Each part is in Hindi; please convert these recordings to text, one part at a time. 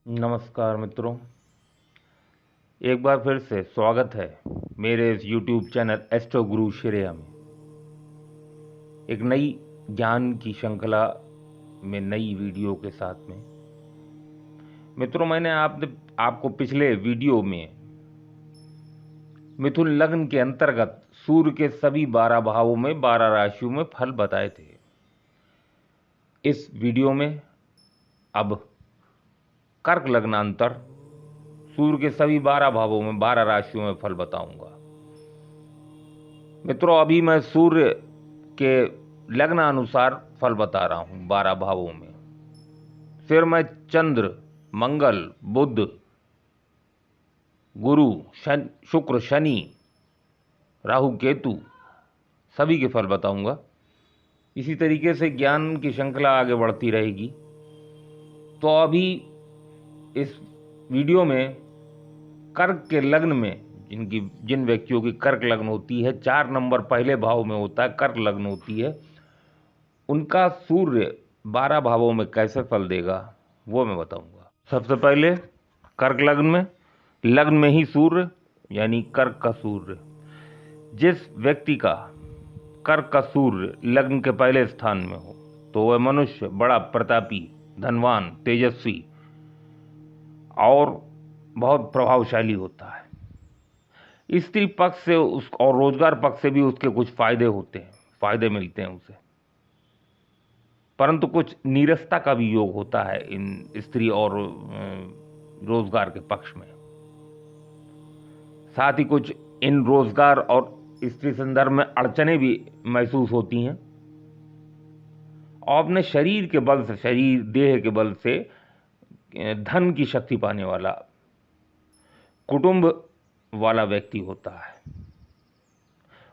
नमस्कार मित्रों, एक बार फिर से स्वागत है मेरे इस YouTube चैनल एस्ट्रो गुरु श्रेया में। एक नई ज्ञान की श्रृंखला में नई वीडियो के साथ में। मित्रों, मैंने आपको पिछले वीडियो में मिथुन लग्न के अंतर्गत सूर्य के सभी 12 भावों में 12 राशियों में फल बताए थे। इस वीडियो में अब कर्क लग्नांतर सूर्य के सभी 12 भावों में 12 राशियों में फल बताऊंगा। मित्रों, अभी मैं सूर्य के लग्न अनुसार फल बता रहा हूं 12 भावों में। फिर मैं चंद्र, मंगल, बुध, गुरु, शुक्र, शनि, राहु, केतु सभी के फल बताऊंगा। इसी तरीके से ज्ञान की श्रृंखला आगे बढ़ती रहेगी। तो अभी इस वीडियो में कर्क के लग्न में जिन व्यक्तियों की कर्क लग्न होती है, 4 नंबर पहले भाव में होता है, कर्क लग्न होती है, उनका सूर्य 12 भावों में कैसे फल देगा वो मैं बताऊंगा। सबसे पहले कर्क लग्न में ही सूर्य यानी कर्क का सूर्य, जिस व्यक्ति का कर्क का सूर्य लग्न के पहले स्थान में हो तो वह मनुष्य बड़ा प्रतापी, धनवान, तेजस्वी और बहुत प्रभावशाली होता है। स्त्री पक्ष से और रोजगार पक्ष से भी उसके कुछ फायदे होते हैं, फायदे मिलते हैं उसे, परंतु कुछ नीरसता का भी योग होता है इन स्त्री और रोजगार के पक्ष में। साथ ही कुछ इन रोजगार और स्त्री संदर्भ में अड़चने भी महसूस होती हैं और अपने शरीर के बल से, देह के बल से धन की शक्ति पाने वाला, कुटुंब वाला व्यक्ति होता है।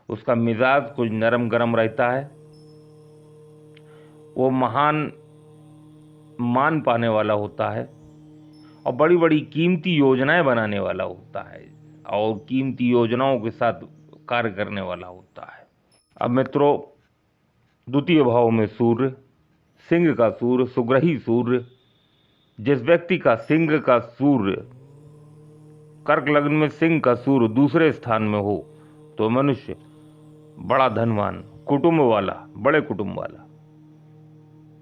उसका मिजाज कुछ नरम गरम रहता है। वो महान मान पाने वाला होता है और बड़ी बड़ी कीमती योजनाएं बनाने वाला होता है और कीमती योजनाओं के साथ कार्य करने वाला होता है। अब मित्रों, द्वितीय भाव में सूर्य, सिंह का सूर्य, सुग्रही सूर्य, जिस व्यक्ति का सिंह का सूर्य, कर्क लग्न में सिंह का सूर्य दूसरे स्थान में हो तो मनुष्य बड़ा धनवान, कुटुंब वाला, बड़े कुटुंब वाला,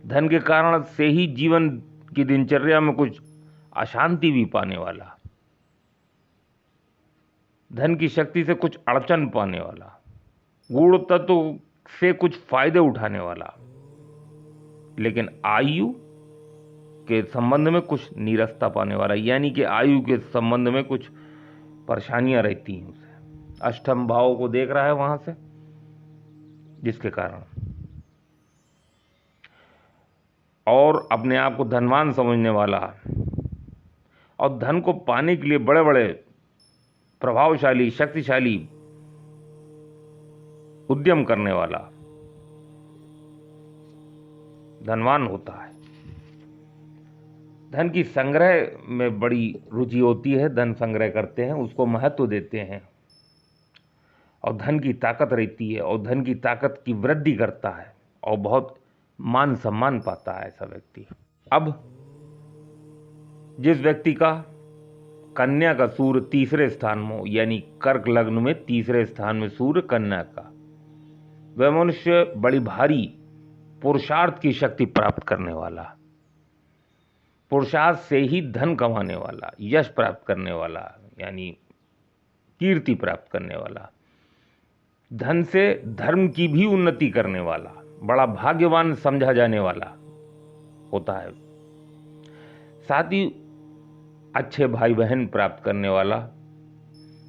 धन के कारण से ही जीवन की दिनचर्या में कुछ अशांति भी पाने वाला, धन की शक्ति से कुछ अड़चन पाने वाला, गुण तत्व से कुछ फायदे उठाने वाला, लेकिन आयु के संबंध में कुछ नीरसता पाने वाला, यानी कि आयु के संबंध में कुछ परेशानियां रहती हैं उसे। अष्टम भाव को देख रहा है वहां से, जिसके कारण और अपने आप को धनवान समझने वाला और धन को पाने के लिए बड़े बड़े प्रभावशाली, शक्तिशाली उद्यम करने वाला धनवान होता है। धन की संग्रह में बड़ी रुचि होती है, धन संग्रह करते हैं, उसको महत्व देते हैं और धन की ताकत रहती है और धन की ताकत की वृद्धि करता है और बहुत मान सम्मान पाता है ऐसा व्यक्ति। अब जिस व्यक्ति का कन्या का सूर्य तीसरे स्थान में हो, यानी कर्क लग्न में तीसरे स्थान में सूर्य कन्या का, वह मनुष्य बड़ी भारी पुरुषार्थ की शक्ति प्राप्त करने वाला, पुरुषार्थ से ही धन कमाने वाला, यश प्राप्त करने वाला, यानी कीर्ति प्राप्त करने वाला, धन से धर्म की भी उन्नति करने वाला, बड़ा भाग्यवान समझा जाने वाला होता है। साथ ही अच्छे भाई बहन प्राप्त करने वाला,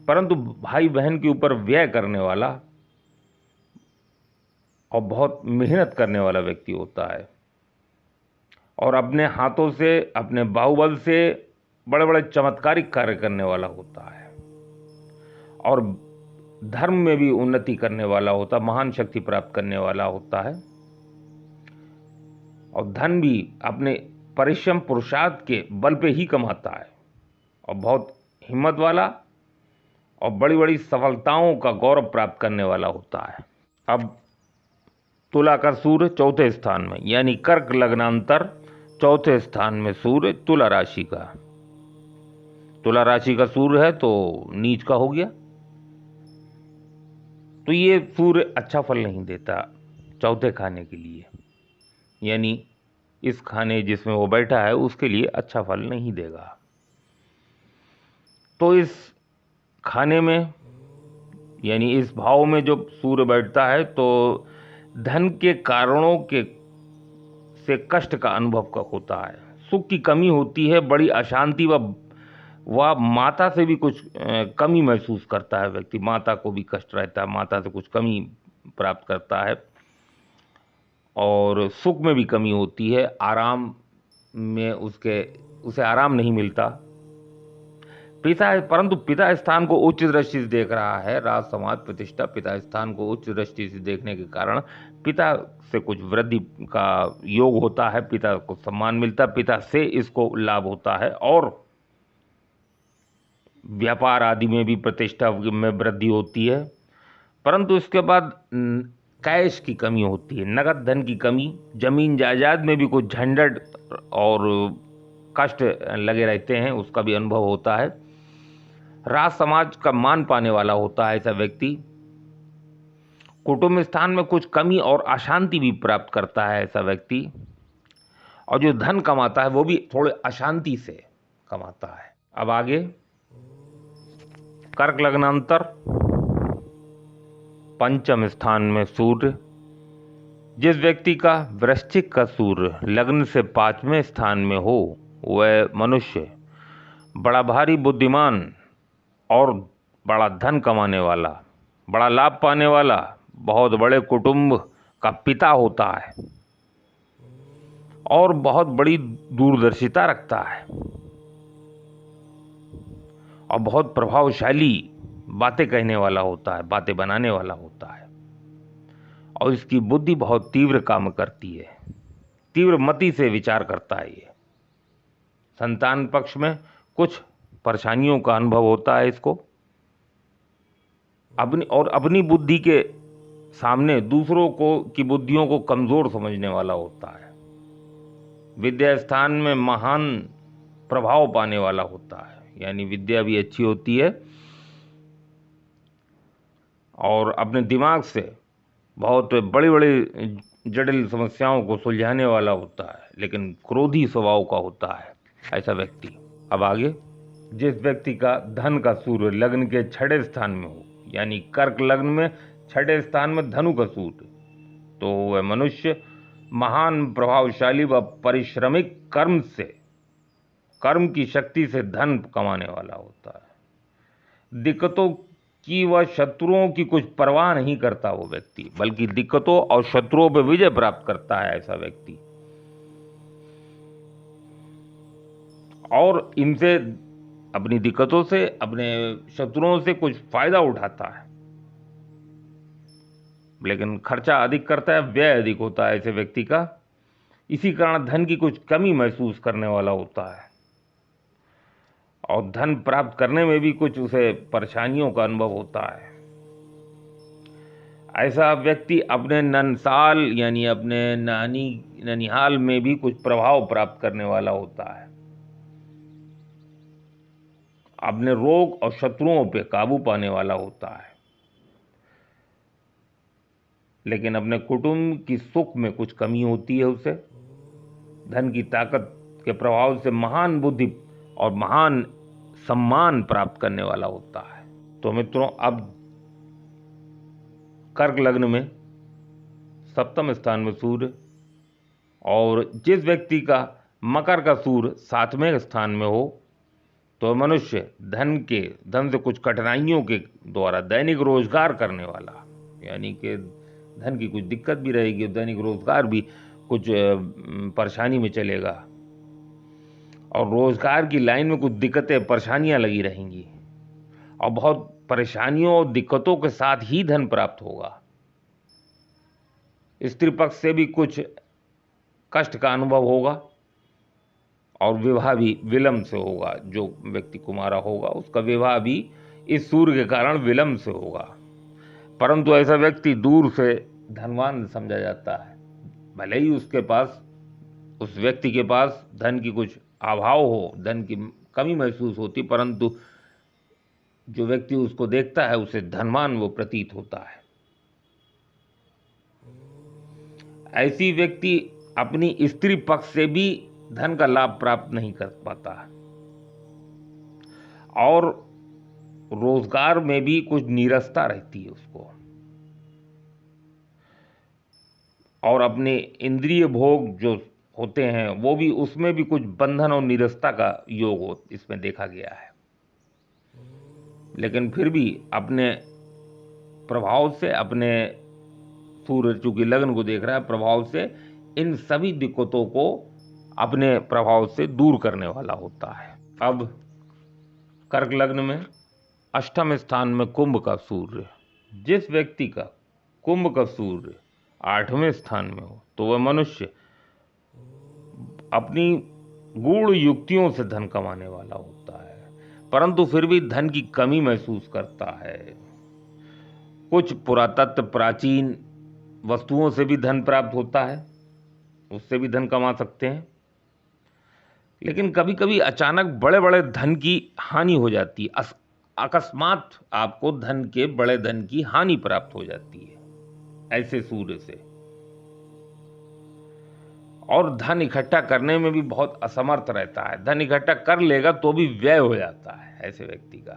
परंतु भाई बहन के ऊपर व्यय करने वाला और बहुत मेहनत करने वाला व्यक्ति होता है और अपने हाथों से, अपने बाहुबल से बड़े बड़े चमत्कारिक कार्य करने वाला होता है और धर्म में भी उन्नति करने वाला होता, महान शक्ति प्राप्त करने वाला होता है और धन भी अपने परिश्रम पुरुषार्थ के बल पे ही कमाता है और बहुत हिम्मत वाला और बड़ी बड़ी सफलताओं का गौरव प्राप्त करने वाला होता है। अब तुला का सूर्य चौथे स्थान में, यानी कर्क लग्नांतर चौथे स्थान में सूर्य तुला राशि का, तुला राशि का सूर्य है तो नीच का हो गया। तो ये सूर्य अच्छा फल नहीं देता चौथे खाने के लिए, यानी इस खाने जिसमें वो बैठा है उसके लिए अच्छा फल नहीं देगा। तो इस खाने में यानी इस भाव में जब सूर्य बैठता है तो धन के कारणों के से कष्ट का अनुभव का होता है, सुख की कमी होती है, बड़ी अशांति व माता से भी कुछ कमी महसूस करता है व्यक्ति, माता को भी कष्ट रहता है, माता से कुछ कमी प्राप्त करता है, और सुख में भी कमी होती है, आराम में उसे आराम नहीं मिलता। परंतु पिता स्थान को उच्च दृष्टि से देख रहा है, राज समाज प्रतिष्ठा पिता स्थान को उच्च दृष्टि से देखने के कारण पिता से कुछ वृद्धि का योग होता है, पिता को सम्मान मिलता है, पिता से इसको लाभ होता है, और व्यापार आदि में भी प्रतिष्ठा में वृद्धि होती है। परंतु इसके बाद कैश की कमी होती है, नगद धन की कमी, जमीन जायदाद में भी कुछ झंझट और कष्ट लगे रहते हैं, उसका भी अनुभव होता है। राज समाज का मान पाने वाला होता है ऐसा व्यक्ति। कुटुंब स्थान में कुछ कमी और अशांति भी प्राप्त करता है ऐसा व्यक्ति, और जो धन कमाता है वो भी थोड़े अशांति से कमाता है। अब आगे कर्क लग्नांतर, पंचम स्थान में सूर्य। जिस व्यक्ति का वृश्चिक का सूर्य लग्न से 5वें स्थान में हो वह मनुष्य बड़ा भारी बुद्धिमान और बड़ा धन कमाने वाला, बड़ा लाभ पाने वाला, बहुत बड़े कुटुंब का पिता होता है और बहुत बड़ी दूरदर्शिता रखता है और बहुत प्रभावशाली बातें कहने वाला होता है, बातें बनाने वाला होता है, और इसकी बुद्धि बहुत तीव्र काम करती है, तीव्र मति से विचार करता है। ये संतान पक्ष में कुछ परेशानियों का अनुभव होता है इसको, अपनी बुद्धि के सामने दूसरों की बुद्धियों को कमजोर समझने वाला होता है। विद्या स्थान में महान प्रभाव पाने वाला होता है, यानी विद्या भी अच्छी होती है और अपने दिमाग से बहुत बड़ी बड़ी जटिल समस्याओं को सुलझाने वाला होता है, लेकिन क्रोधी स्वभाव का होता है ऐसा व्यक्ति। अब आगे, जिस व्यक्ति का धन का सूर्य लग्न के 6ठे स्थान में हो, यानी कर्क लग्न में 6ठे स्थान में धनु का सूर्य, तो वह मनुष्य महान प्रभावशाली व परिश्रमिक कर्म की शक्ति से धन कमाने वाला होता है। दिक्कतों की व शत्रुओं की कुछ परवाह नहीं करता वो व्यक्ति, बल्कि दिक्कतों और शत्रुओं पर विजय प्राप्त करता है ऐसा व्यक्ति, और इनसे अपनी दिक्कतों से, अपने शत्रुओं से कुछ फायदा उठाता है, लेकिन खर्चा अधिक करता है, व्यय अधिक होता है ऐसे व्यक्ति का। इसी कारण धन की कुछ कमी महसूस करने वाला होता है और धन प्राप्त करने में भी कुछ उसे परेशानियों का अनुभव होता है। ऐसा व्यक्ति अपने ननसाल यानी अपने ननिहाल में भी कुछ प्रभाव प्राप्त करने वाला होता है, अपने रोग और शत्रुओं पे काबू पाने वाला होता है, लेकिन अपने कुटुंब की सुख में कुछ कमी होती है उसे। धन की ताकत के प्रभाव से महान बुद्धि और महान सम्मान प्राप्त करने वाला होता है। तो मित्रों, अब कर्क लग्न में 7वें स्थान में सूर्य, और जिस व्यक्ति का मकर का सूर्य 7वें स्थान में हो तो मनुष्य धन से कुछ कठिनाइयों के द्वारा दैनिक रोजगार करने वाला, यानी कि धन की कुछ दिक्कत भी रहेगी, दैनिक रोजगार भी कुछ परेशानी में चलेगा और रोजगार की लाइन में कुछ दिक्कतें परेशानियां लगी रहेंगी और बहुत परेशानियों और दिक्कतों के साथ ही धन प्राप्त होगा। स्त्री पक्ष से भी कुछ कष्ट का अनुभव होगा और विवाह भी विलंब से होगा। जो व्यक्ति कुमारा होगा उसका विवाह भी इस सूर्य के कारण विलंब से होगा, परंतु ऐसा व्यक्ति दूर से धनवान समझा जाता है, भले ही उस व्यक्ति के पास धन की कुछ अभाव हो, धन की कमी महसूस होती, परंतु जो व्यक्ति उसको देखता है उसे धनवान वो प्रतीत होता है। ऐसी व्यक्ति अपनी स्त्री पक्ष से भी धन का लाभ प्राप्त नहीं कर पाता और रोजगार में भी कुछ नीरसता रहती है उसको, और अपने इंद्रिय भोग जो होते हैं वो भी, उसमें भी कुछ बंधन और नीरसता का योग हो इसमें देखा गया है। लेकिन फिर भी अपने प्रभाव से, अपने सूर्य चूंकि लग्न को देख रहा है, प्रभाव से इन सभी दिक्कतों को अपने प्रभाव से दूर करने वाला होता है। अब कर्क लग्न में अष्टम स्थान में कुंभ का सूर्य, जिस व्यक्ति का कुंभ का सूर्य 8वें स्थान में हो तो वह मनुष्य अपनी गूढ़ युक्तियों से धन कमाने वाला होता है, परंतु फिर भी धन की कमी महसूस करता है। कुछ पुरातत्व प्राचीन वस्तुओं से भी धन प्राप्त होता है, उससे भी धन कमा सकते हैं, लेकिन कभी कभी अचानक बड़े बड़े धन की हानि हो जाती है। अकस्मात आपको धन के बड़े धन की हानि प्राप्त हो जाती है ऐसे सूर्य से, और धन इकट्ठा करने में भी बहुत असमर्थ रहता है। धन इकट्ठा कर लेगा तो भी व्यय हो जाता है ऐसे व्यक्ति का,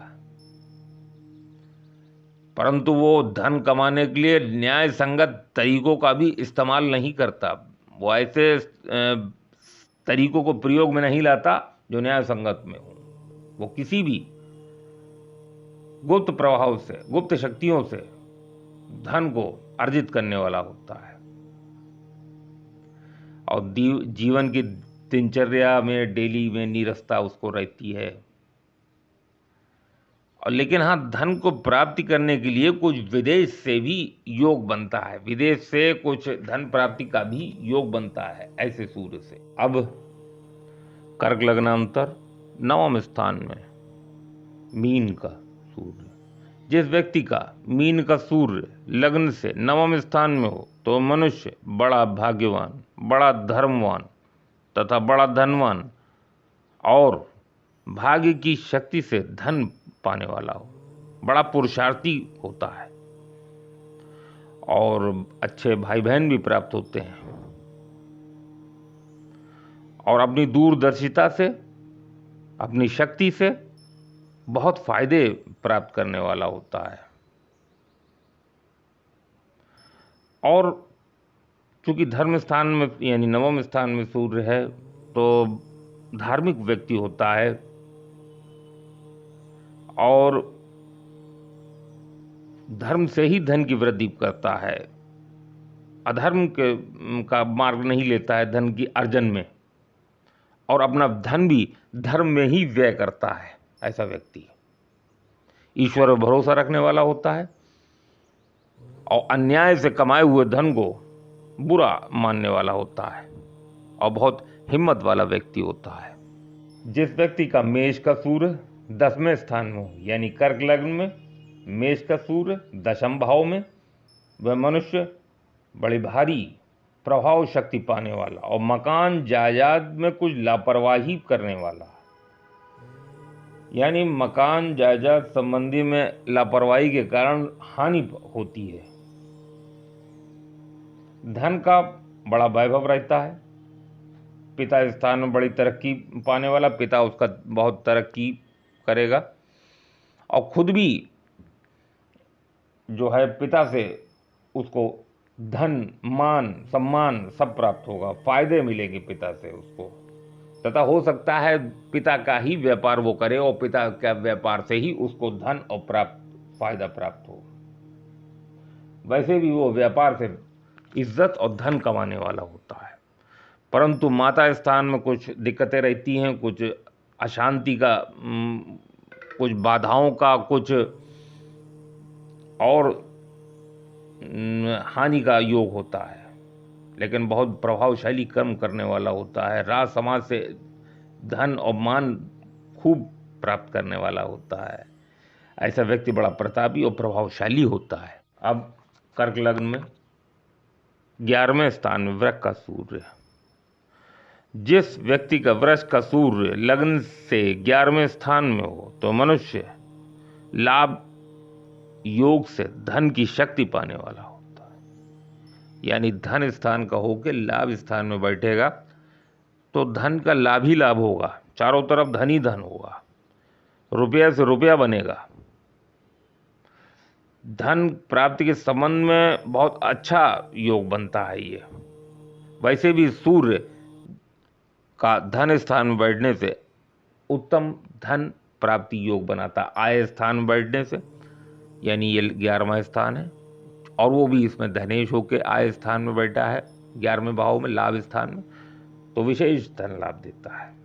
परंतु वो धन कमाने के लिए न्याय संगत तरीकों का भी इस्तेमाल नहीं करता। वो ऐसे तरीकों को प्रयोग में नहीं लाता जो न्याय संगत में हो। वो किसी भी गुप्त प्रभाव से, गुप्त शक्तियों से धन को अर्जित करने वाला होता है, और जीवन की दिनचर्या में, डेली में नीरसता उसको रहती है। और लेकिन हाँ, धन को प्राप्ति करने के लिए कुछ विदेश से भी योग बनता है, विदेश से कुछ धन प्राप्ति का भी योग बनता है ऐसे सूर्य से। अब कर्क लग्नांतर 9वें स्थान में मीन का सूर्य, जिस व्यक्ति का मीन का सूर्य लग्न से 9वें स्थान में हो तो मनुष्य बड़ा भाग्यवान, बड़ा धर्मवान तथा बड़ा धनवान और भाग्य की शक्ति से धन पाने वाला हो, बड़ा पुरुषार्थी होता है, और अच्छे भाई बहन भी प्राप्त होते हैं, और अपनी दूरदर्शिता से, अपनी शक्ति से बहुत फायदे प्राप्त करने वाला होता है। और चूंकि धर्म स्थान में यानी 9वें स्थान में सूर्य है तो धार्मिक व्यक्ति होता है, और धर्म से ही धन की वृद्धि करता है, अधर्म का मार्ग नहीं लेता है धन की अर्जन में, और अपना धन भी धर्म में ही व्यय करता है। ऐसा व्यक्ति ईश्वर पर भरोसा रखने वाला होता है, और अन्याय से कमाए हुए धन को बुरा मानने वाला होता है, और बहुत हिम्मत वाला व्यक्ति होता है। जिस व्यक्ति का मेष का सूर्य 10वें स्थान में हो, यानी कर्क लग्न में मेष का सूर्य 10म भाव में, वह मनुष्य बड़ी भारी प्रभाव शक्ति पाने वाला और मकान जायदाद में कुछ लापरवाही करने वाला, यानी मकान जायदाद संबंधी में लापरवाही के कारण हानि होती है। धन का बड़ा वैभव रहता है, पिता स्थान में बड़ी तरक्की पाने वाला, पिता उसका बहुत तरक्की करेगा, और खुद भी जो है पिता से उसको धन, मान, सम्मान सब प्राप्त होगा, फायदे मिलेंगे पिता से उसको, तथा हो सकता है पिता का ही व्यापार वो करे और पिता के व्यापार से ही उसको धन और फायदा प्राप्त हो। वैसे भी वो व्यापार से इज्जत और धन कमाने वाला होता है, परंतु माता स्थान में कुछ दिक्कतें रहती हैं, कुछ अशांति का, कुछ बाधाओं का, कुछ और हानि का योग होता है, लेकिन बहुत प्रभावशाली कर्म करने वाला होता है। राज समाज से धन और मान खूब प्राप्त करने वाला होता है। ऐसा व्यक्ति बड़ा प्रतापी और प्रभावशाली होता है। अब कर्क लग्न में 11वें स्थान में वृक का सूर्य, जिस व्यक्ति का वृष का सूर्य लग्न से 11वें स्थान में हो तो मनुष्य लाभ योग से धन की शक्ति पाने वाला होता है। यानी धन स्थान का होकर लाभ स्थान में बैठेगा तो धन का लाभ ही लाभ होगा, चारों तरफ धन ही धन होगा, रुपया से रुपया बनेगा। धन प्राप्ति के संबंध में बहुत अच्छा योग बनता है ये। वैसे भी सूर्य का धन स्थान में बैठने से उत्तम धन प्राप्ति योग बनाता है। आय स्थान में बैठने से, यानी ये 11वां स्थान है और वो भी इसमें धनेश होकर आय स्थान में बैठा है 11वें भाव में, लाभ स्थान में, तो विशेष धन लाभ देता है।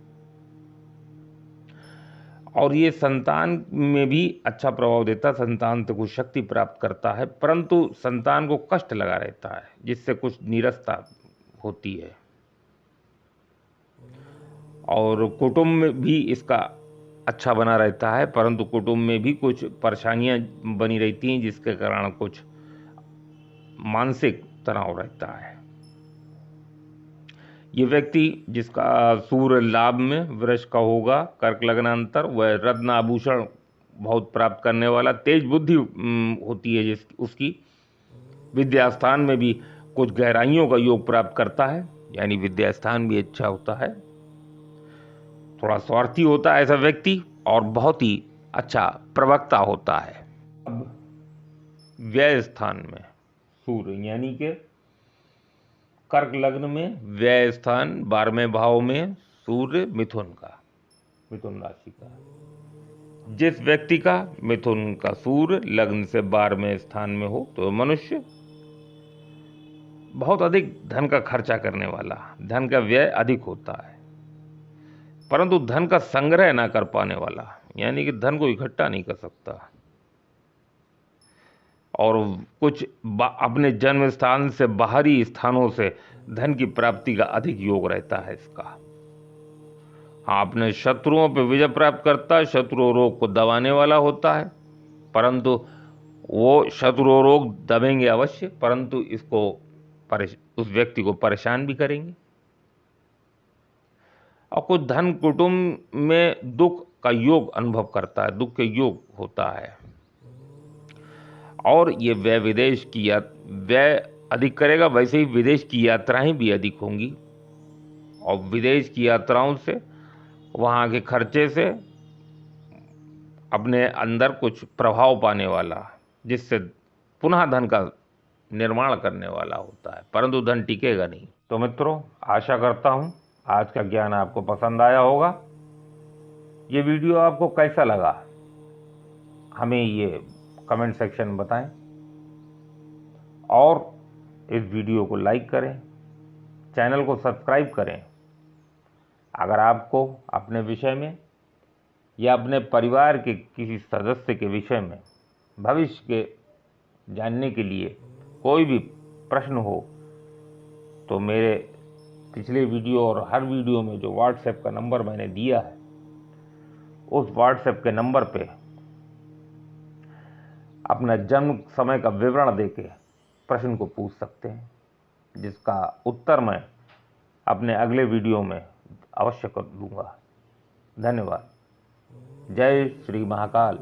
और ये संतान में भी अच्छा प्रभाव देता है, संतान से कुछ शक्ति प्राप्त करता है, परंतु संतान को कष्ट लगा रहता है जिससे कुछ नीरसता होती है। और कुटुंब में भी इसका अच्छा बना रहता है, परंतु कुटुंब में भी कुछ परेशानियां बनी रहती हैं जिसके कारण कुछ मानसिक तनाव रहता है। ये व्यक्ति जिसका सूर्य लाभ में वृष का होगा, कर्क लग्नांतर, वह रत्न आभूषण बहुत प्राप्त करने वाला, तेज बुद्धि होती है उसकी, विद्या स्थान में भी कुछ गहराइयों का योग प्राप्त करता है, यानी विद्या स्थान भी अच्छा होता है। थोड़ा स्वार्थी होता है ऐसा व्यक्ति और बहुत ही अच्छा प्रवक्ता होता है। अब व्यय स्थान में सूर्य, यानी कि कर्क लग्न में व्यय स्थान 12वें भाव में सूर्य मिथुन राशि का, जिस व्यक्ति का मिथुन का सूर्य लग्न से 12वें स्थान में हो तो मनुष्य बहुत अधिक धन का खर्चा करने वाला, धन का व्यय अधिक होता है, परंतु धन का संग्रह ना कर पाने वाला, यानी कि धन को इकट्ठा नहीं कर सकता। और कुछ अपने जन्म स्थान से बाहरी स्थानों से धन की प्राप्ति का अधिक योग रहता है इसका। हाँ, अपने शत्रुओं पर विजय प्राप्त करता है, शत्रु रोग को दबाने वाला होता है, परंतु वो शत्रु रोग दबेंगे अवश्य, परंतु इसको उस व्यक्ति को परेशान भी करेंगे। और कुछ धन कुटुंब में दुख का योग अनुभव करता है, दुख के योग होता है। और ये व्यय विदेश की व्यय अधिक करेगा, वैसे ही विदेश की यात्राएं भी अधिक होंगी और विदेश की यात्राओं से, वहाँ के खर्चे से अपने अंदर कुछ प्रभाव पाने वाला, जिससे पुनः धन का निर्माण करने वाला होता है, परंतु धन टिकेगा नहीं। तो मित्रों, आशा करता हूँ आज का ज्ञान आपको पसंद आया होगा। ये वीडियो आपको कैसा लगा हमें ये कमेंट सेक्शन में बताएं और इस वीडियो को लाइक करें, चैनल को सब्सक्राइब करें। अगर आपको अपने विषय में या अपने परिवार के किसी सदस्य के विषय में भविष्य के जानने के लिए कोई भी प्रश्न हो तो मेरे पिछले वीडियो और हर वीडियो में जो व्हाट्सएप का नंबर मैंने दिया है उस व्हाट्सएप के नंबर पे अपना जन्म समय का विवरण देके प्रश्न को पूछ सकते हैं, जिसका उत्तर मैं अपने अगले वीडियो में अवश्य कर दूंगा। धन्यवाद। जय श्री महाकाल।